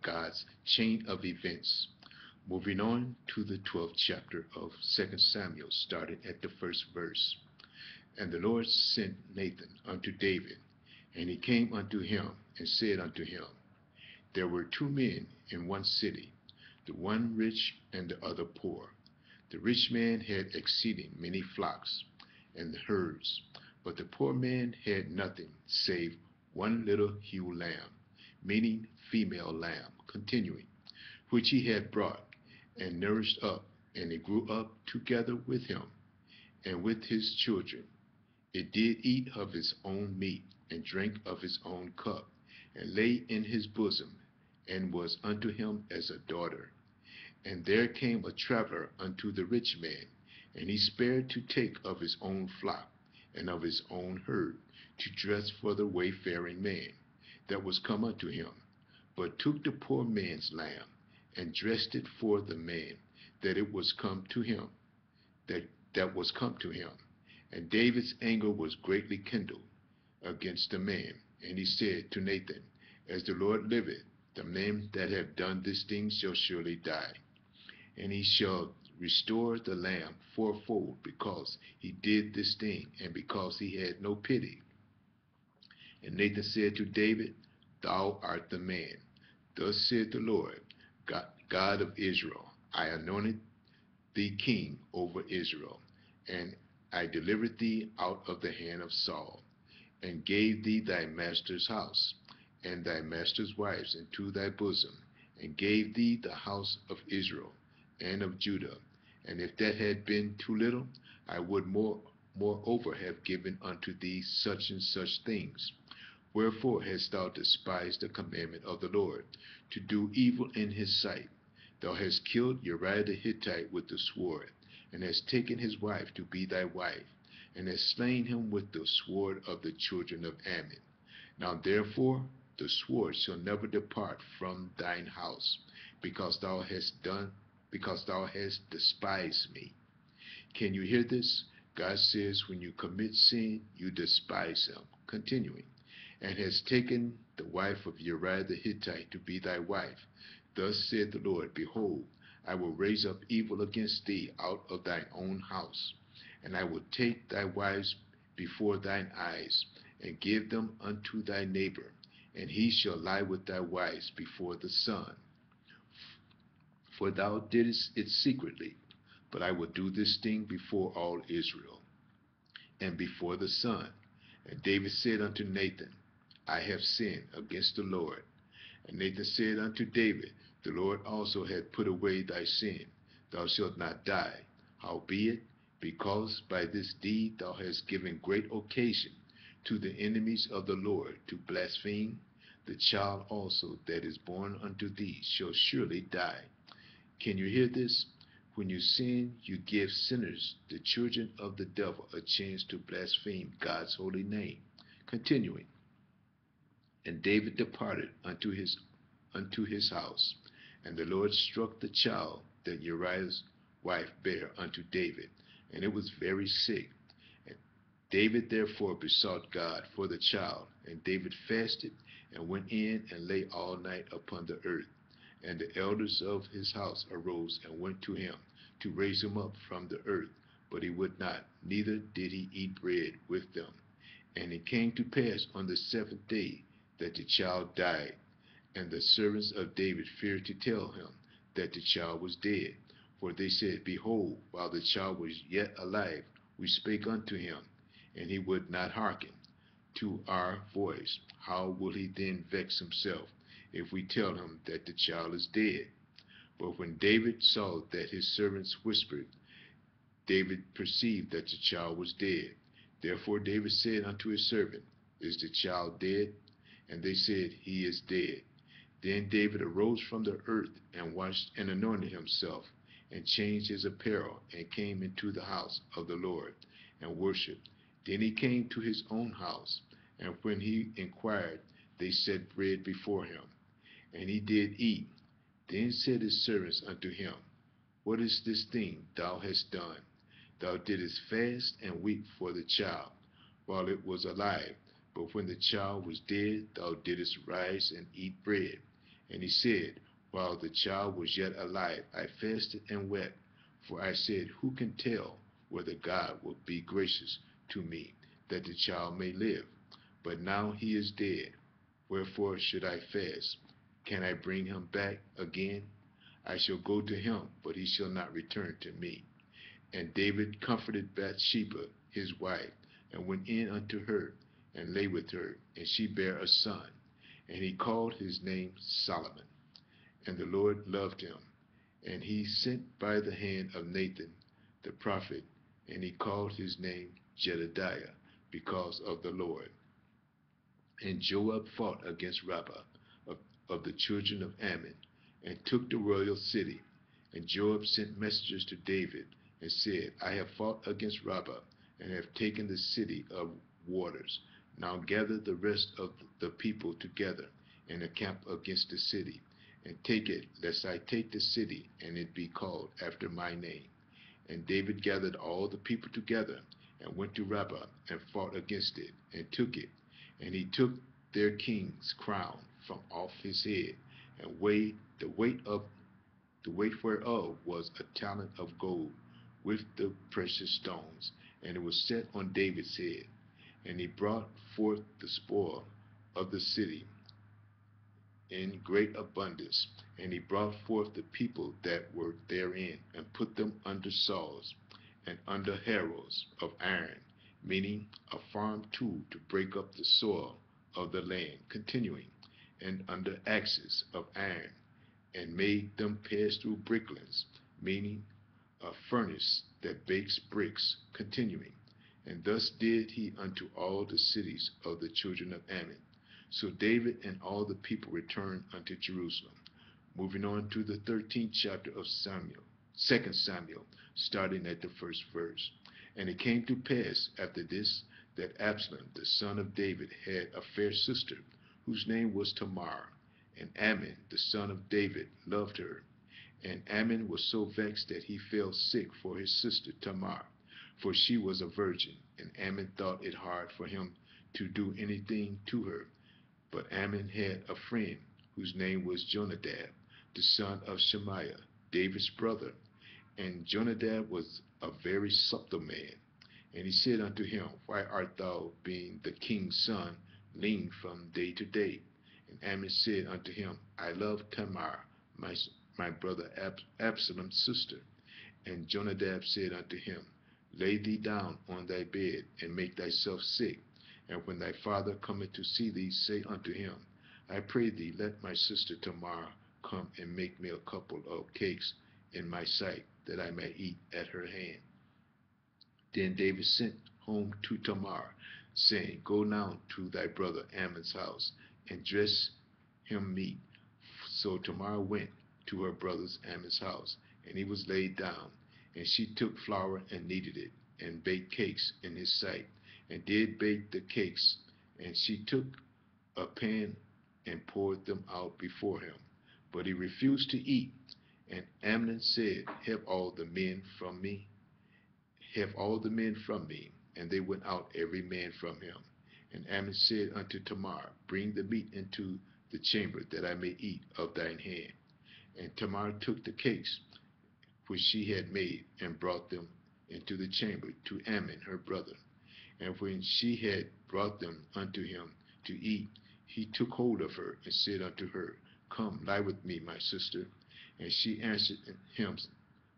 God's chain of events. Moving on to the 12th chapter of 2 Samuel, starting at the first verse. And the Lord sent Nathan unto David, and he came unto him, and said unto him, There were two men in one city, the one rich and the other poor. The rich man had exceeding many flocks and herds, but the poor man had nothing save one little ewe lamb, meaning female lamb, continuing, which he had brought and nourished up, and it grew up together with him and with his children. It did eat of its own meat, and drank of its own cup, and lay in his bosom, and was unto him as a daughter. And there came a traveler unto the rich man, and he spared to take of his own flock, and of his own herd, to dress for the wayfaring man that was come unto him, but took the poor man's lamb, and dressed it for the man that it was come to him, that was come to him. And David's anger was greatly kindled against the man, and he said to Nathan, As the Lord liveth, the man that hath done this thing shall surely die, and he shall restore the lamb fourfold, because he did this thing, and because he had no pity. And Nathan said to David, Thou art the man. Thus said the Lord, God of Israel, I anointed thee king over Israel, and I delivered thee out of the hand of Saul, and gave thee thy master's house, and thy master's wives into thy bosom, and gave thee the house of Israel and of Judah. And if that had been too little, I would moreover have given unto thee such and such things. Wherefore hast thou despised the commandment of the Lord, to do evil in his sight? Thou hast killed Uriah the Hittite with the sword, and hast taken his wife to be thy wife, and hast slain him with the sword of the children of Ammon. Now therefore the sword shall never depart from thine house, because thou hast despised me. Can you hear this? God says, when you commit sin, you despise him. Continuing, and hast taken the wife of Uriah the Hittite to be thy wife. Thus said the Lord, Behold, I will raise up evil against thee out of thine own house, and I will take thy wives before thine eyes, and give them unto thy neighbor, and he shall lie with thy wives before the sun. For thou didst it secretly, but I will do this thing before all Israel, and before the sun. And David said unto Nathan, I have sinned against the Lord. And Nathan said unto David, The Lord also hath put away thy sin. Thou shalt not die. Howbeit, because by this deed thou hast given great occasion to the enemies of the Lord to blaspheme, the child also that is born unto thee shall surely die. Can you hear this? When you sin, you give sinners, the children of the devil, a chance to blaspheme God's holy name. Continuing, and David departed unto his house, and the Lord struck the child that Uriah's wife bare unto David, and it was very sick. And David therefore besought God for the child, and David fasted, and went in and lay all night upon the earth. And the elders of his house arose and went to him to raise him up from the earth, but he would not, neither did he eat bread with them. And it came to pass on the seventh day that the child died, and the servants of David feared to tell him that the child was dead. For they said, Behold, while the child was yet alive, we spake unto him, and he would not hearken to our voice. How will he then vex himself, if we tell him that the child is dead? But when David saw that his servants whispered, David perceived that the child was dead. Therefore David said unto his servant, Is the child dead? And they said, He is dead. Then David arose from the earth, and washed and anointed himself, and changed his apparel, and came into the house of the Lord, and worshipped. Then he came to his own house, and when he inquired, they set bread before him, and he did eat. Then said his servants unto him, What is this thing thou hast done? Thou didst fast and weep for the child, while it was alive. But when the child was dead, thou didst rise and eat bread. And he said, While the child was yet alive, I fasted and wept, for I said, Who can tell whether God will be gracious to me, that the child may live? But now he is dead. Wherefore should I fast? Can I bring him back again? I shall go to him, but he shall not return to me. And David comforted Bathsheba, his wife, and went in unto her, and lay with her, and she bare a son. And he called his name Solomon. And the Lord loved him. And he sent by the hand of Nathan the prophet, and he called his name Jedediah, because of the Lord. And Joab fought against Rabbah of the children of Ammon, and took the royal city. And Joab sent messengers to David, and said, I have fought against Rabbah, and have taken the city of waters. Now gather the rest of the people together, and encamp against the city, and take it, lest I take the city, and it be called after my name. And David gathered all the people together, and went to Rabbah, and fought against it, and took it. And he took their king's crown from off his head, and weighed the weight whereof was a talent of gold, with the precious stones, and it was set on David's head. And he brought forth the spoil of the city in great abundance, and he brought forth the people that were therein, and put them under saws, and under harrows of iron, meaning a farm tool to break up the soil of the land, continuing, and under axes of iron, and made them pass through bricklins, meaning a furnace that bakes bricks, continuing. And thus did he unto all the cities of the children of Ammon. So David and all the people returned unto Jerusalem. Moving on to the 13th chapter of Samuel, 2 Samuel, starting at the first verse. And it came to pass after this, that Absalom, the son of David, had a fair sister, whose name was Tamar. And Ammon, the son of David, loved her. And Ammon was so vexed that he fell sick for his sister Tamar, for she was a virgin. And Ammon thought it hard for him to do anything to her. But Ammon had a friend, whose name was Jonadab, the son of Shemaiah, David's brother. And Jonadab was a very subtle man. And he said unto him, Why art thou, being the king's son, lean from day to day? And Ammon said unto him, I love Tamar, my brother Absalom's sister. And Jonadab said unto him, Lay thee down on thy bed, and make thyself sick. And when thy father cometh to see thee, say unto him, I pray thee, let my sister Tamar come and make me a couple of cakes in my sight, that I may eat at her hand. Then David sent home to Tamar, saying, Go now to thy brother Ammon's house, and dress him meat. So Tamar went to her brother's Ammon's house, and he was laid down. And she took flour and kneaded it, and baked cakes in his sight, and did bake the cakes. And she took a pan and poured them out before him. But he refused to eat. And Amnon said, Have all the men from me? Have all the men from me? And they went out every man from him. And Amnon said unto Tamar, Bring the meat into the chamber, that I may eat of thine hand. And Tamar took the cakes which she had made, and brought them into the chamber to Ammon her brother. And when she had brought them unto him to eat, he took hold of her, and said unto her, Come, lie with me, my sister. And she answered him,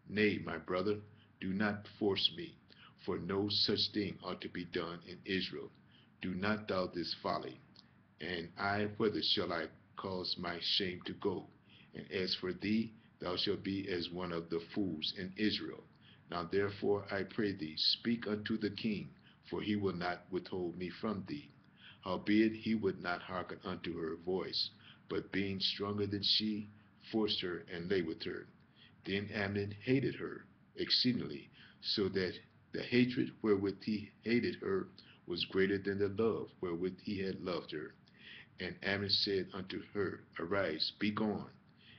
Nay, my brother, do not force me, for no such thing ought to be done in Israel. Do not thou this folly. And I, whither shall I cause my shame to go? And as for thee, thou shalt be as one of the fools in Israel. Now therefore, I pray thee, speak unto the king, for he will not withhold me from thee. Howbeit he would not hearken unto her voice, but being stronger than she, forced her and lay with her. Then Amnon hated her exceedingly, so that the hatred wherewith he hated her was greater than the love wherewith he had loved her. And Amnon said unto her, Arise, be gone.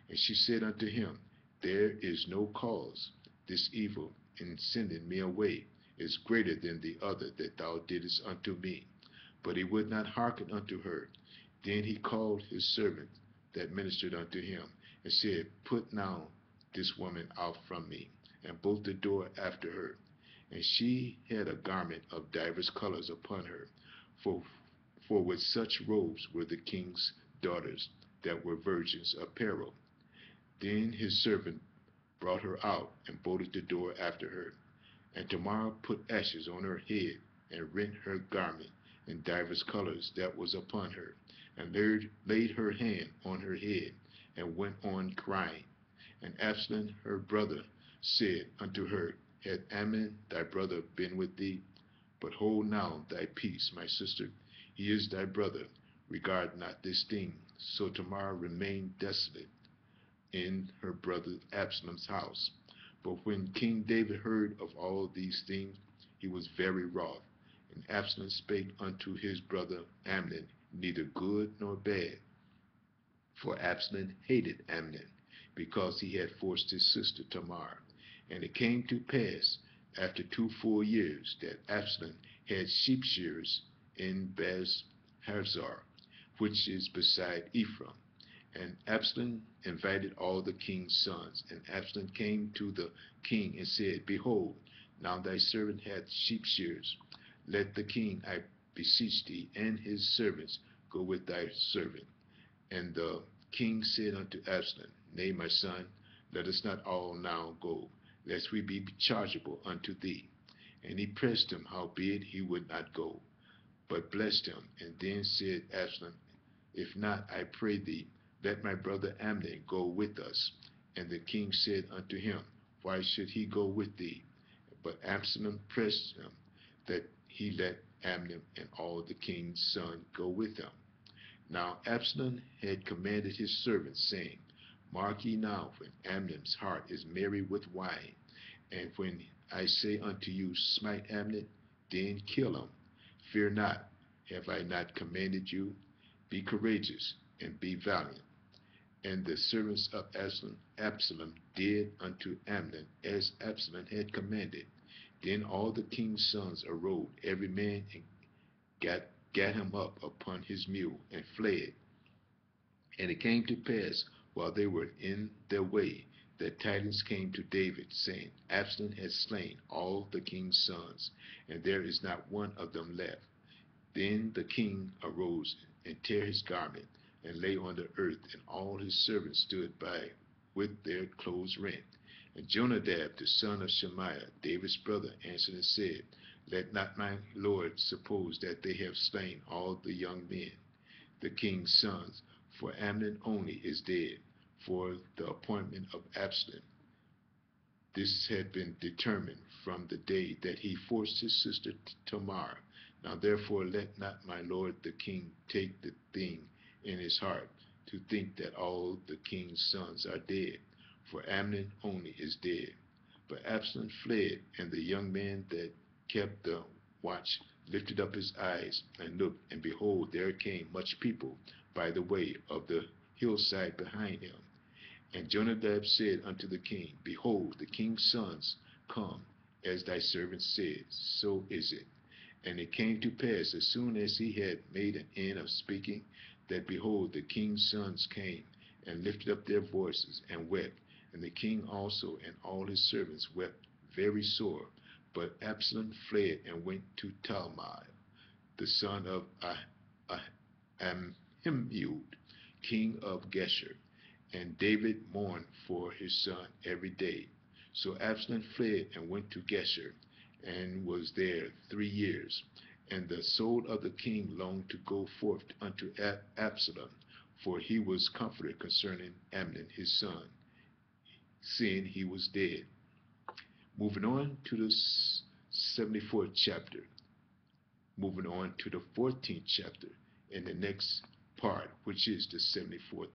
And she said unto him, There is no cause. This evil in sending me away is greater than the other that thou didst unto me. But he would not hearken unto her. Then he called his servant that ministered unto him, and said, Put now this woman out from me, and bolt the door after her. And she had a garment of divers colors upon her, for, for with such robes were the king's daughters that were virgins apparel. Then his servant brought her out, and bolted the door after her. And Tamar put ashes on her head, and rent her garment in divers colors that was upon her, and laid her hand on her head, and went on crying. And Absalom her brother said unto her, Had Amnon thy brother been with thee? But hold now thy peace, my sister. He is thy brother. Regard not this thing. So Tamar remained desolate in her brother Absalom's house. But when King David heard of all these things, he was very wroth. And Absalom spake unto his brother Amnon neither good nor bad. For Absalom hated Amnon, because he had forced his sister Tamar. And it came to pass, after 2 full years, that Absalom had sheep shearers in Beth-hazor, which is beside Ephraim. And Absalom invited all the king's sons. And Absalom came to the king and said, Behold, now thy servant hath sheep shearers. Let the king, I beseech thee, and his servants go with thy servant. And the king said unto Absalom, Nay, my son, let us not all now go, lest we be chargeable unto thee. And he pressed him, howbeit he would not go, but blessed him. And then said Absalom, If not, I pray thee, let my brother Amnon go with us. And the king said unto him, Why should he go with thee? But Absalom pressed him, that he let Amnon and all the king's sons go with him. Now Absalom had commanded his servants, saying, Mark ye now, when Amnon's heart is merry with wine, and when I say unto you, Smite Amnon, then kill him. Fear not, have I not commanded you? Be courageous, and be valiant. And the servants of Absalom did unto Amnon as Absalom had commanded. Then all the king's sons arose, every man, and gat him up upon his mule, and fled. And it came to pass, while they were in their way, that tidings came to David, saying, Absalom has slain all the king's sons, and there is not one of them left. Then the king arose, and tare his garment, and lay on the earth, and all his servants stood by with their clothes rent. And Jonadab, the son of Shemaiah, David's brother, answered and said, Let not my lord suppose that they have slain all the young men, the king's sons, for Amnon only is dead. For the appointment of Absalom, this had been determined from the day that he forced his sister Tamar. Now therefore let not my lord the king take the thing in his heart, to think that all the king's sons are dead, for Amnon only is dead. But Absalom fled, and the young man that kept the watch lifted up his eyes and looked, and behold, there came much people by the way of the hillside behind him. And Jonadab said unto the king, Behold, the king's sons come, as thy servant said, so is it. And it came to pass, as soon as he had made an end of speaking, that behold, the king's sons came, and lifted up their voices, and wept. And the king also and all his servants wept very sore. But Absalom fled, and went to Talmai, the son of Ahimaud, king of Geshur. And David mourned for his son every day. So Absalom fled, and went to Geshur, and was there 3 years. And the soul of the king longed to go forth unto Absalom, for he was comforted concerning Amnon his son, seeing he was dead. Moving on to the 74th chapter. Moving on to the 14th chapter in the next part, which is the 74th